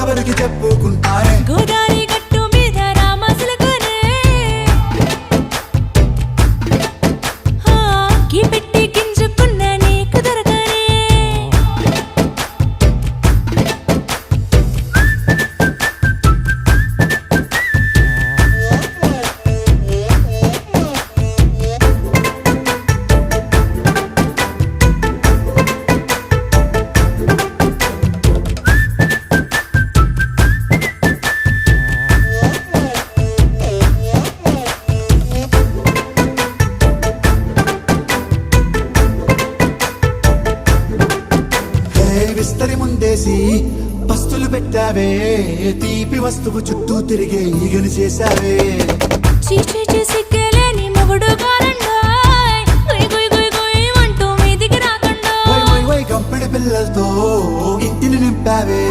ఎవరికి చెప్పుకుంటానే గోదారి గట్టు మీద రామసులకనే పెట్టి గింజుకున్న నీకు దొరకనే విస్తరి ముందేసి పస్తులు పెట్టావే తీపి వస్తువు చుట్టూ తిరిగే ఈగని చేశావే చీచీ సిగ్గలేని మొగుడు కారండాయ్ గుయ్ గుయ్ గుయ్ గుయ్ అంటూ మీదికి రాకండా వై వై వై కంపెడి పిల్లలతో ఇంటిని నింపావే